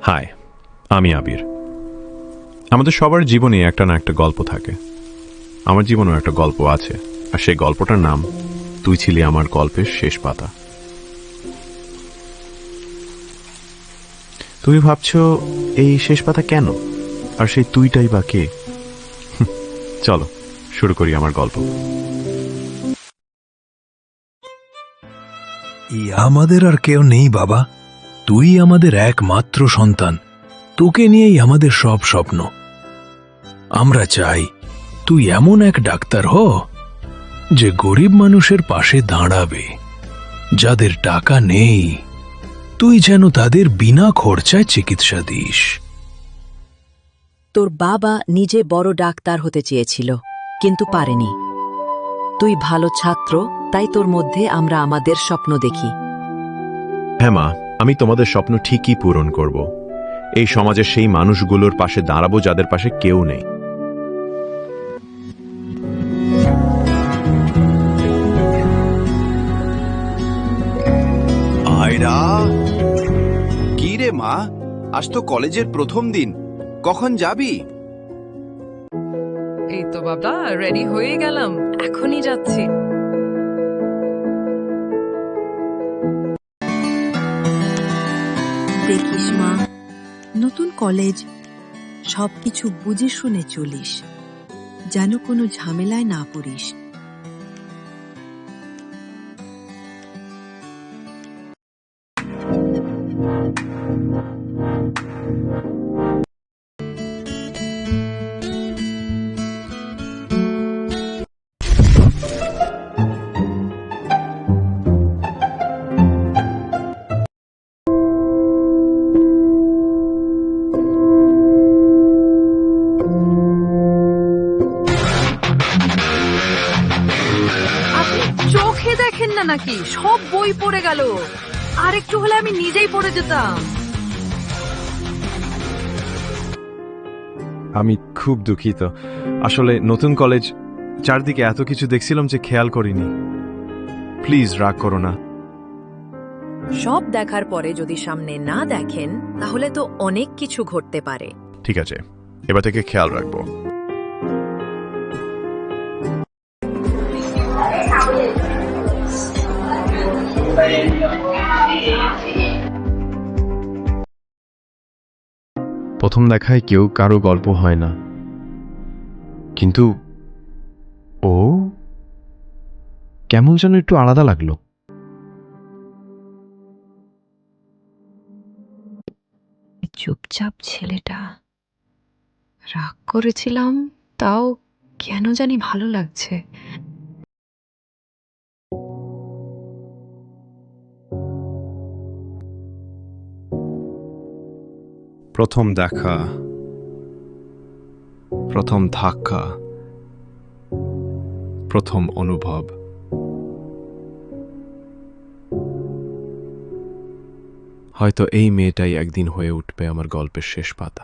High, আমি আবির। আমাদের সবার জীবনে একটা না একটা গল্প থাকে। আমার জীবনেও একটা গল্প আছে, আর সেই গল্পটার নাম তুই ছিলি আমার গল্পের শেষ পাতা। তুমি ভাবছো এই শেষ পাতা কেন, আর সেই তুইটাই বা কে? চলো শুরু করি আমার গল্প। আমাদের আর কেউ নেই বাবা, তুই আমাদের একমাত্র সন্তান। তোকে নিয়েই আমাদের সব স্বপ্ন। আমরা চাই তুই এমন এক ডাক্তার হ যে গরিব মানুষের পাশে দাঁড়াবে। যাদের টাকা নেই, তুই যেন তাদের বিনা খরচায় চিকিৎসা দিস। তোর বাবা নিজে বড় ডাক্তার হতে চেয়েছিল, কিন্তু পারেনি। তুই ভালো ছাত্র, তাই তোর মধ্যে আমরা আমাদের স্বপ্ন দেখি। হ্যাঁ মা, আমি তোমাদের স্বপ্ন ঠিকই পূরণ করব। এই সমাজের সেই মানুষগুলোর পাশে দাঁড়াবো যাদের পাশে কেউ নেই। আয়রা, কি রে মা, আজ তো কলেজের প্রথম দিন, কখন যাবি? এই তো বাবা, রেডি হয়ে গেলাম, এখনই যাচ্ছি। দেখিস মা, নতুন কলেজ, সবকিছু বুঝে শুনে চলিস, যেন কোনো ঝামেলায় না পড়িস। আপনি চোখে দেখেন না নাকি? সব বই পড়ে গেল। আর একটু হলে আমি নিজেই পড়ে যেতাম। আমি খুব দুঃখিত। আসলে নতুন কলেজ, চারদিকে এত কিছু দেখছিলাম যে খেয়াল করিনি। প্লিজ রাগ করো না। সব দেখার পরে যদি সামনে না দেখেন, তাহলে তো অনেক কিছু ঘটতে পারে। ঠিক আছে, এবার থেকে খেয়াল রাখবো। প্রথম দেখায় কেউ কারো গল্প হয় না, কিন্তু ও কেমন যেন একটু আলাদা লাগলো। চুপচাপ ছেলেটা, রাগ করেছিলাম, তাও কেন জানি ভালো লাগছে। প্রথম দেখা, প্রথম ধাক্কা, প্রথম অনুভব। হয়তো এই মেয়েটাই একদিন হয়ে উঠবে আমার গল্পের শেষ পাতা।